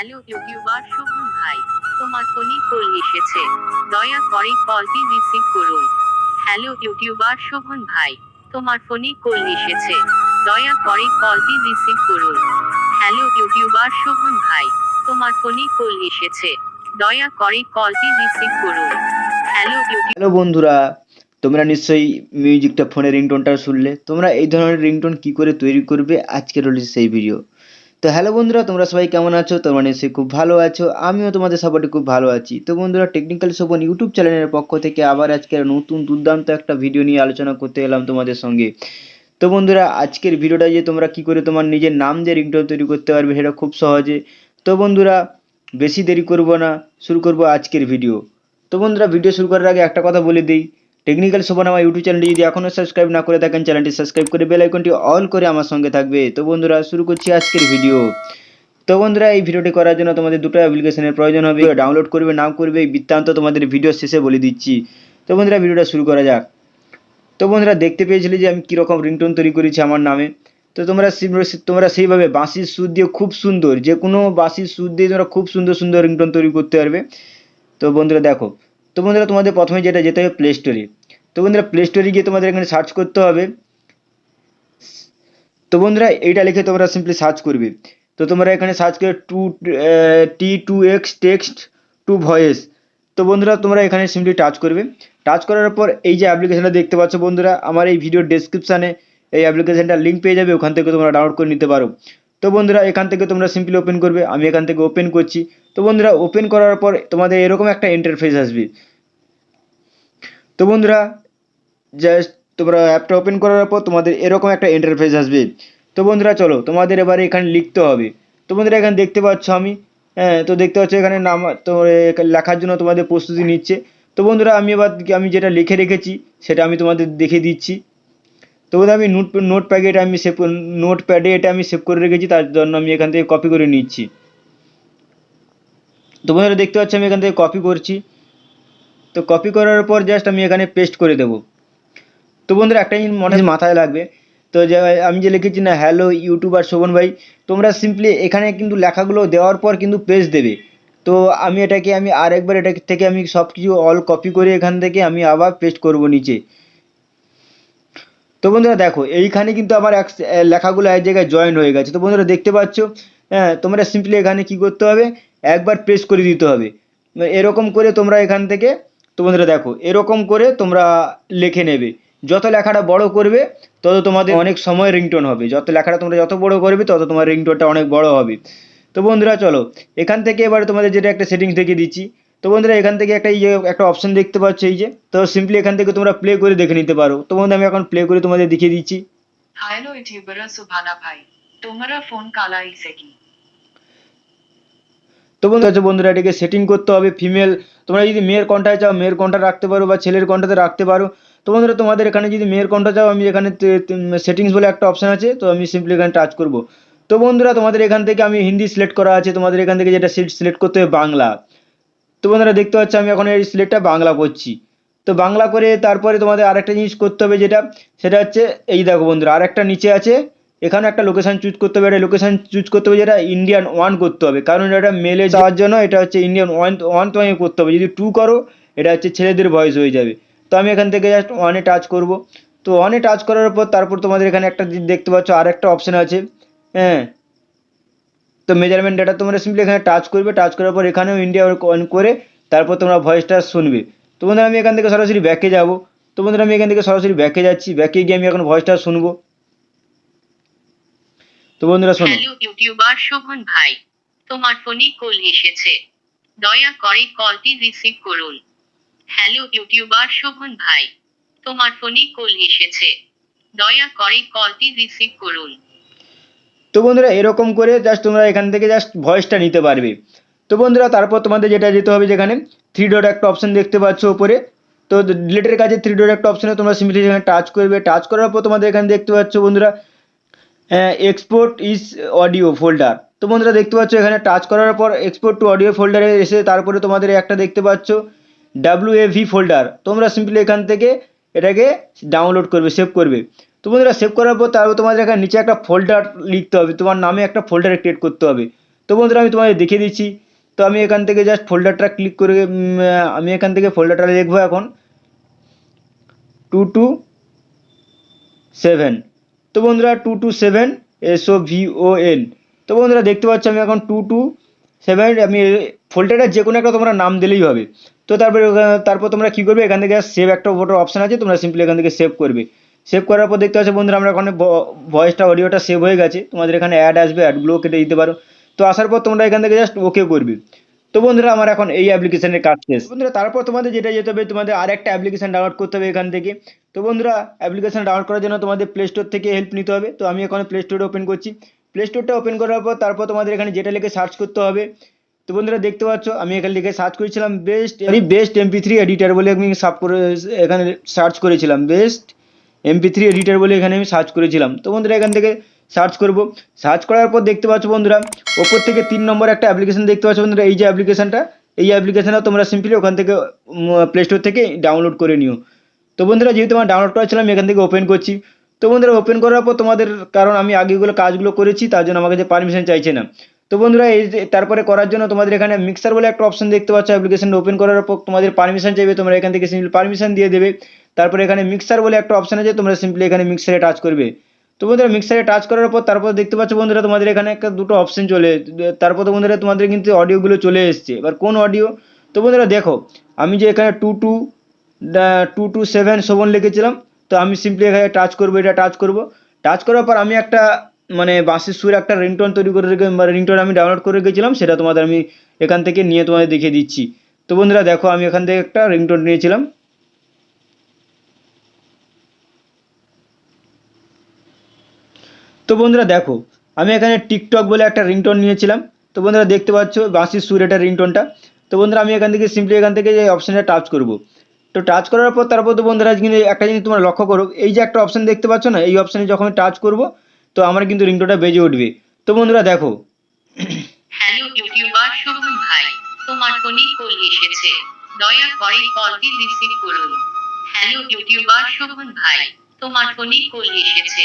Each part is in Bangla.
হ্যালো ইউটিউবার শোভন ভাই, তোমার ফোনে কল এসেছে, দয়া করে কলটি রিসিভ করুন। হ্যালো ইউটিউবার শোভন ভাই, তোমার ফোনে কল এসেছে, দয়া করে কলটি রিসিভ করুন। হ্যালো ইউটিউবার শোভন ভাই, তোমার ফোনে কল এসেছে, দয়া করে কলটি রিসিভ করুন। হ্যালো বন্ধুরা, তোমরা নিশ্চয়ই মিউজিকটা ফোনে রিংটোনটা শুনলে। তোমরা এই ধরনের রিংটোন কি করে তৈরি করবে আজকে রয়েছে সেই ভিডিও। তো হ্যালো বন্ধুরা, তোমরা সবাই কেমন আছো? তোমরা নিশ্চয়ই খুব ভালো আছো, আমিও তোমাদের সাপোর্টে খুব ভালো আছি। তো বন্ধুরা, টেকনিক্যাল শোভন ইউটিউব চ্যানেলের পক্ষ থেকে আবার আজকে নতুন দুর্দান্ত একটা ভিডিও নিয়ে আলোচনা করতে এলাম তোমাদের সঙ্গে। তো বন্ধুরা, আজকের ভিডিওটা যে তোমরা কি করে তোমার নিজের নাম দিয়ে রিংটোন তৈরি করতে পারবে সেটা খুব সহজে। তো বন্ধুরা, বেশি দেরি করব না, শুরু করব আজকের ভিডিও। তো বন্ধুরা, ভিডিও শুরু করার আগে একটা কথা বলে দিই, টেকনিক্যাল শোভন আমার ইউটিউব চ্যানেলটি যদি এখনও সাবস্ক্রাইব না করে থাকেন, চ্যানেলটি সাবস্ক্রাইব করে বেল আইকনটি অল করে আমার সঙ্গে থাকবে। তো বন্ধুরা, শুরু করছি আজকের ভিডিও। তো বন্ধুরা, এই ভিডিওটি করার জন্য তোমাদের দুটো অ্যাপ্লিকেশনের প্রয়োজন হবে। ডাউনলোড করবে নাম করবে এই বৃত্তান্ত তোমাদের ভিডিও শেষে বলে দিচ্ছি। তো বন্ধুরা, ভিডিওটা শুরু করা যাক। তো বন্ধুরা, দেখতে পেয়েছিলে যে আমি কীরকম রিংটোন তৈরি করেছি আমার নামে। তো তোমরা সেইভাবে বাঁশির সুর দিয়ে খুব সুন্দর, যে কোনো বাঁশির সুর দিয়ে তোমরা খুব সুন্দর সুন্দর রিংটোন তৈরি করতে পারবে। তো বন্ধুরা দেখো, তো বন্ধুরা তোমাদের প্রথমে যেটা যেতে হবে প্লে স্টোরে। তো বন্ধুরা, প্লে স্টোরে গিয়ে তোমাদের এখানে সার্চ করতে হবে। তো বন্ধুরা, এইটা লিখে তোমরা সিম্পলি সার্চ করবে। তো তোমরা এখানে সার্চ করে T2X টেক্সট টু ভয়েস। তো বন্ধুরা, তোমরা এখানে সিম্পলি টাচ করবে। টাচ করার পর এই যে অ্যাপ্লিকেশনটা দেখতে পাচ্ছ বন্ধুরা, আমার এই ভিডিওর ডেসক্রিপশানে এই অ্যাপ্লিকেশনটার লিঙ্ক পেয়ে যাবে, ওখান থেকে তোমরা ডাউনলোড করে নিতে পারো। তো বন্ধুরা, এখান থেকে তোমরা সিম্পলি ওপেন করবে। আমি এখান থেকে ওপেন করছি। তো বন্ধুরা, ওপেন করার পর তোমাদের এরকম একটা ইন্টারফেস আসবে। তো বন্ধুরা, জাস্ট তোমরা অ্যাপটা ওপেন করার পর তোমাদের এরকম একটা ইন্টারফেস আসবে। তো বন্ধুরা, চলো তোমাদের এবারে এখানে লিখতে হবে। তো বন্ধুরা, এখানে দেখতে পাচ্ছ আমি, তো দেখতে পাচ্ছ এখানে নাম, তো লেখার জন্য তোমাদের প্রস্তুতি নিচ্ছে। তো বন্ধুরা, আমি যেটা লিখে রেখেছি সেটা আমি তোমাদের দেখে দিচ্ছি। তো বন্ধুরা, আমি নোটপ্যাডে এটা আমি সেভ করে রেখেছি, তার জন্য আমি এখান থেকে কপি করে নিচ্ছি। তো বন্ধুরা, দেখতে পাচ্ছ আমি এখান থেকে কপি করছি। তো কপি করার পর জাস্ট আমি এখানে পেস্ট করে দেবো। তো বন্ধুরা, একটা জিনিস মাথায় লাগবে, তো যে আমি যে লিখেছি না হ্যালো ইউটিউবার শোভন ভাই, তোমরা সিম্পলি এখানে কিন্তু লেখাগুলো দেওয়ার পর কিন্তু পেজ দেবে। তো আমি আরেকবার এটা থেকে আমি সব কিছু অল কপি করে এখান থেকে আমি আবার পেস্ট করব নিচে। তো বন্ধুরা দেখো, এইখানে কিন্তু আমার লেখাগুলো এক জায়গায় জয়েন হয়ে গেছে। তো বন্ধুরা, দেখতে পাচ্ছ, তোমরা সিম্পলি এখানে কি করতে হবে, একবার প্রেস করে দিতে হবে। এরকম করে তোমরা এখান থেকে, তো বন্ধুরা দেখো, এরকম করে তোমরা লিখে নেবে। যত লেখাটা বড় করবে তত তোমাদের অনেক সময় রিংটোন হবে। লেখাটা তোমরা যত বড় করবে তত তোমার রিংটোনটা অনেক বড় হবে। তো বন্ধুরা চলো, এখান থেকে এবারে তোমাদের যেটা একটা সেটিংস দেখিয়ে দিচ্ছি। তো বন্ধুরা, এখান থেকে একটা অপশন দেখতে পাচ্ছ এই যে, তো সিম্পলি এখান থেকে তোমরা প্লে করে দেখে নিতে পারো। তো বন্ধু, আমি এখন প্লে করে তোমাদের দেখিয়ে দিচ্ছি। হ্যালো ইউটিউবার সুভানা ভাই, তোমরা ফোন কালা ইসে কি। তো বন্ধুরা, এটাকে সেটিং করতে হবে ফিমেল। তোমরা যদি মেয়ের কণ্ঠায় চাও মেয়ের কণ্ঠা রাখতে পারো, বা ছেলের কণ্ঠাতে রাখতে পারো। তো বন্ধুরা, তোমাদের এখানে যদি মেয়ের কণ্ঠা চাও, আমি এখানে সেটিংস বলে একটা অপশান আছে, তো আমি সিম্পলি এখানে টাচ করব। তো বন্ধুরা, তোমাদের এখান থেকে আমি হিন্দি সিলেক্ট করা আছে, তোমাদের এখান থেকে যেটা সিলেক্ট করতে হবে বাংলা। তো বন্ধুরা, দেখতে পাচ্ছ আমি এখন এই সিলেক্টটা বাংলা করছি। তো বাংলা করে তারপরে তোমাদের আরেকটা জিনিস করতে হবে, সেটা হচ্ছে এই দেখো বন্ধুরা, আরেকটা নিচে আছে, এখানে একটা লোকেশান চুজ করতে হবে। এটা লোকেশান চুজ করতে হবে, যেটা ইন্ডিয়ান 1 করতে হবে, কারণ এটা মেলে যাওয়ার জন্য এটা হচ্ছে ইন্ডিয়ান 1 তোমাকে করতে হবে। যদি 2 করো, এটা হচ্ছে ছেলেদের ভয়েস হয়ে যাবে। তো আমি এখান থেকে জাস্ট 1-এ টাচ করব। তো 1-এ টাচ করার পর তারপর তোমাদের এখানে একটা দেখতে পাচ্ছ আরেকটা অপশান আছে, হ্যাঁ। তো মেজারমেন্ট ডেটা তোমরা সিম্পলি এখানে টাচ করবে। টাচ করার পর এখানেও ইন্ডিয়া অন করে তারপর তোমরা ভয়েসটা শুনবে। তো বন্ধুরা, আমি এখান থেকে সরাসরি ব্যাকে যাব। তো বন্ধুরা, আমি এখান থেকে সরাসরি ব্যাকে যাচ্ছি। ব্যাকে গিয়ে আমি এখন ভয়েসটা শুনবো। তো বন্ধুরা শোনো। হ্যালো ইউটিউবার শোভন ভাই, তোমার ফোনে কল এসেছে, দয়া করে কলটি রিসিভ করুন। হ্যালো ইউটিউবার শোভন ভাই, তোমার ফোনে কল এসেছে, দয়া করে কলটি রিসিভ করুন। তো বন্ধুরা, এরকম করে জাস্ট তোমরা এখান থেকে জাস্ট ভয়েসটা নিতে পারবে। তো বন্ধুরা, তারপর তোমাদের যেটা যেতে হবে, যেখানে 3 ডট একটা অপশন দেখতে পাচ্ছ উপরে, তো ডিলেটের কাছে 3 ডট একটা অপশনে তোমরা সিম্পলি এখানে টাচ করবে। টাচ করার পর তোমাদের এখানে দেখতে পাচ্ছ বন্ধুরা, এক্সপোর্ট ইজ অডিও ফোল্ডার। তো বন্ধুরা, দেখতে পাচ্ছ এখানে টাচ করার পর এক্সপোর্ট টু অডিও ফোল্ডারে এসে তারপরে তোমাদের একটা দেখতে পাচ্ছ WAV ফোল্ডার। তোমরা সিম্পলি এখান থেকে এটাকে ডাউনলোড করবে, সেভ করবে। তো বন্ধুরা, সেভ করার পর তারপর তোমাদের এখানে নিচে একটা ফোল্ডার লিখতে হবে, তোমার নামে একটা ফোল্ডার ক্রিয়েট করতে হবে। তো তো বন্ধুরা আমি তোমাদের দেখিয়ে দিচ্ছি। তো আমি এখান থেকে জাস্ট ফোল্ডারটা ক্লিক করে আমি এখান থেকে ফোল্ডারটা লিখবো এখন 227। তো বন্ধুরা 227 SOVON। তো বন্ধুরা দেখতে পাচ্ছ আমি এখন 227, আমি ফোল্ডারের যে কোনো একটা তোমরা নাম দিলেই হবে। তো তারপর তোমরা কী করবে, এখান থেকে সেভ একটা ফটো অপশান আছে, তোমরা সিম্পলি এখান থেকে সেভ করবে। সেভ করার পর দেখতে পাচ্ছ বন্ধুরা আমরা এখানে ভয়েসটা অডিওটা সেভ হয়ে গেছে। তোমাদের এখানে অ্যাড আসবে, অ্যাডগুলোও কেটে দিতে পারো। তো আসার পর তোমরা এখান থেকে জাস্ট ওকে করবে। তো বন্ধুরা আমার এখন এই অ্যাপ্লিকেশনের কাজ শেষ। বন্ধুরা তারপর তোমাদের যেটা যেতে হবে, তোমাদের আর একটা অ্যাপ্লিকেশন ডাউনলোড করতে হবে এখান থেকে। তো বন্ধুরা অ্যাপ্লিকেশন ডাউনলোড করার জন্য তোমাদের প্লে স্টোর থেকে হেল্প নিতে হবে। তো আমি এখন প্লে স্টোরে ওপেন করছি। প্লে স্টোরটা ওপেন করার পর তারপর তোমাদের এখানে যেটা লিখে সার্চ করতে হবে। তো বন্ধুরা দেখতে পাচ্ছ আমি এখানে লিখে সার্চ করেছিলাম বেস্ট MP3 এডিটার বলে আমি এখানে সার্চ করেছিলাম, বেস্ট MP3 এডিটার বলে এখানে আমি সার্চ করেছিলাম। তো বন্ধুরা এখান থেকে সার্চ করব। সার্চ করার পর দেখতে পাচ্ছ বন্ধুরা ওপর থেকে 3 নম্বর একটা অ্যাপ্লিকেশন দেখতে পাচ্ছ বন্ধুরা, এই যে অ্যাপ্লিকেশনটা, এই অ্যাপ্লিকেশনটা তোমরা সিম্পলি ওখান থেকে প্লে স্টোর থেকে ডাউনলোড করে নিও। তো বন্ধুরা যেহেতু আমার ডাউনলোড করা ছিল আমি এখান থেকে ওপেন করছি। তো বন্ধুরা ওপেন করার পর তোমাদের, কারণ আমি আগেগুলো কাজগুলো করেছি তার জন্য আমার কাছে পারমিশন চাইছে না। তো বন্ধুরা এই যে তারপরে করার জন্য তোমাদের এখানে মিক্সার বলে একটা অপশন দেখতে পাচ্ছ, অ্যাপ্লিকেশনটা ওপেন করার পর তোমাদের পারমিশন চাইবে, তোমরা এখান থেকে সিম্পলি পারমিশন দিয়ে দেবে। তারপরে এখানে মিক্সার বলে একটা অপশন আছে, তোমরা সিম্পলি এখানে মিক্সারে টাচ করবে। তো বন্ধুরা মিক্সারে টাচ করার পর তারপর দেখতে পাচ্ছ বন্ধুরা তোমাদের এখানে একটা দুটো অপশন তারপর তো বন্ধুরা তোমাদের কিন্তু অডিওগুলো চলে এসছে। এবার কোন অডিও? তো বন্ধুরা দেখো আমি যে এখানে 227 লিখেছিলাম, তো আমি সিম্পলি এখানে টাচ করবো, এটা টাচ করব। টাচ করার পর আমি একটা মানে বাঁশির সুর একটা রিংটোন তৈরি করে রিংটোন আমি ডাউনলোড করে রেখেছিলাম, সেটা তোমাদের আমি এখান থেকে নিয়ে তোমাদের দেখিয়ে দিচ্ছি। তো বন্ধুরা দেখো আমি এখান থেকে একটা রিংটোন নিয়েছিলাম। তো বন্ধুরা দেখো আমি এখানে টিকটক বলে একটা রিংটোন নিয়েছিলাম। তো বন্ধুরা দেখতে পাচ্ছ বাঁশির সুর এটা রিংটোনটা। তো বন্ধুরা আমি এখান থেকে সিম্পলি এখান থেকে এই অপশানটা টাচ করব। তো টাচ করার পর তারপর তো বন্ধুরা কিন্তু একটা জিনিস তোমরা লক্ষ্য করো, এই যে একটা অপশান দেখতে পাচ্ছ না, এই অপশানে যখন আমি টাচ করব তো আমার কিন্তু রিংটোনটা বেজে উঠবে। তো বন্ধুরা দেখো হ্যালো ইউটিউবার শোভন ভাই, তোমার ফোনে কল এসেছে, দয়া করে কলটি রিসিভ করুন। হ্যালো ইউটিউবার শোভন ভাই, তোমার ফোনে কল এসেছে,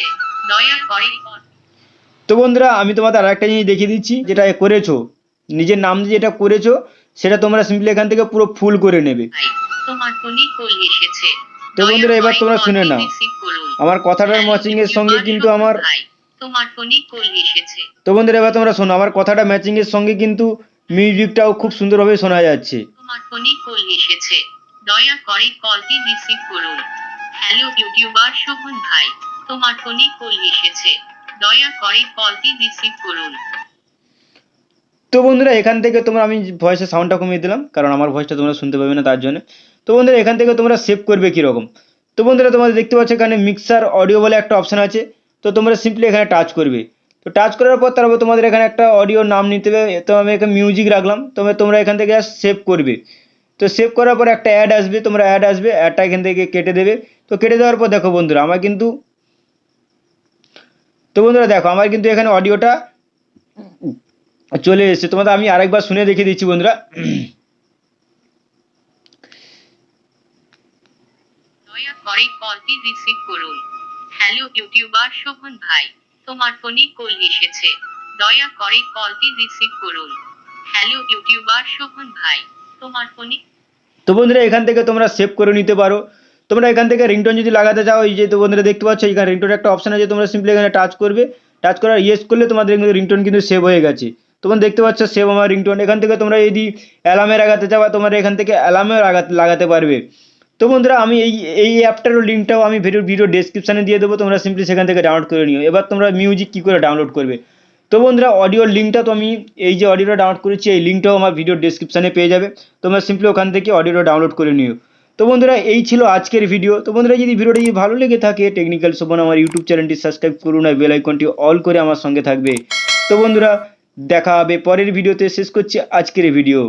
দয়া করে কল। তো বন্ধুরা আমি তোমাদের আর একটা জিনিস দেখিয়ে দিচ্ছি, যেটা করেছো নিজের নাম দিয়ে যেটা করেছো সেটা তোমরা সিম্পলি এখান থেকে পুরো ফুল করে নেবে। তোমার ফোনে কল এসেছে। তো বন্ধুরা এবার তোমরা শুনে নাও আমার কথাটার ম্যাচিং এর সঙ্গে কিন্তু আমার তোমার ফোনে কল এসেছে। তো বন্ধুরা এবার তোমরা শোনো আমার কথাটা ম্যাচিং এর সঙ্গে কিন্তু মিউজিকটাও খুব সুন্দরভাবে শোনা যাচ্ছে। তোমার ফোনে কল এসেছে, দয়া করে কলটি রিসিভ করুন। হ্যালো ইউটিউবার শোভন ভাই, তোমার ফোনে কল এসেছে, দয়া করে কলটি রিসিভ করুন। তো বন্ধুরা এখান থেকে তোমরা, আমি ভয়েসের সাউন্ডটা কমিয়ে দিলাম কারণ আমার ভয়েসটা তোমরা শুনতে পাবে না তার জন্য। তো বন্ধুরা এখান থেকে তোমরা সেভ করবে কীরকম? তো বন্ধুরা তোমরা দেখতে পাচ্ছ এখানে মিক্সার অডিও বলে একটা অপশান আছে, তো তোমরা সিম্পলি এখানে টাচ করবে। তো টাচ করার পর তারপর তোমাদের এখানে একটা অডিওর নাম নিতে হবে। তো আমি এখানে মিউজিক রাখলাম, তোমরা এখান থেকে সেভ করবে। তো সেভ করার পর একটা অ্যাড আসবে, অ্যাডটা এখান থেকে কেটে দেবে। তো কেটে দেওয়ার পর দেখো বন্ধুরা আমার কিন্তু, তো বন্ধুরা দেখো আমার কিন্তু এখানে অডিওটা চলে এসেছে। তোমাদের আমি আরেকবার শুনে দেখিয়ে দিচ্ছি বন্ধুরা। দয়া করে কলটি রিসিভ করুন। হ্যালো ইউটিউবার শোভন ভাই, তোমার ফোনে কল এসেছে, দয়া করে কলটি রিসিভ করুন। হ্যালো ইউটিউবার শোভন ভাই, তোমার ফোনে। তো বন্ধুরা এখান থেকে তোমরা সেভ করে নিতে পারো। তোমরা এখান থেকে রিংটোন যদি লাগাতে চাও, এই যে তো বন্ধুরা দেখতে পাচ্ছ এখানে রিংটোন একটা অপশন আছে, তোমরা সিম্পলি এখানে টাচ করবে। টাচ করার ইয়েস করলে তোমাদের কিন্তু রিংটোন কিন্তু সেভ হয়ে গেছে। তোমরা দেখতে পাচ্ছ সেভ আমার রিংটোন। এখান থেকে তোমরা যদি অ্যালার্মে লাগাতে চাও, তোমরা এখান থেকে অ্যালার্মেও লাগাতে পারবে। তো বন্ধুরা আমি এই অ্যাপটারও লিঙ্কটাও আমি ভিডিও ডেসক্রিপশানে দিয়ে দেবো, তোমরা সিম্পলি সেখান থেকে ডাউনলোড করে নিও। এবার তোমরা মিউজিক কী করে ডাউনলোড করবে? তো বন্ধুরা অডিওর লিঙ্কটা তো আমি এই যে অডিওটা ডাউনলোড করেছি এই লিঙ্কটাও আমার ভিডিও ডেসক্রিপশানে পেয়ে যাবে, তোমরা সিম্পলি ওখান থেকে অডিওটা ডাউনলোড করে নিও। তো বন্ধুরা এই ছিল আজকের ভিডিও। তো বন্ধুরা যদি ভিডিওটি ভালো লেগে থাকে টেকনিক্যাল শোভন আমার ইউটিউব চ্যানেলটি সাবস্ক্রাইব করুন আর বেল আইকনটি অল করে আমার সঙ্গে থাকবে। তো বন্ধুরা দেখা হবে পরের ভিডিওতে। শেষ করছি আজকের ভিডিও।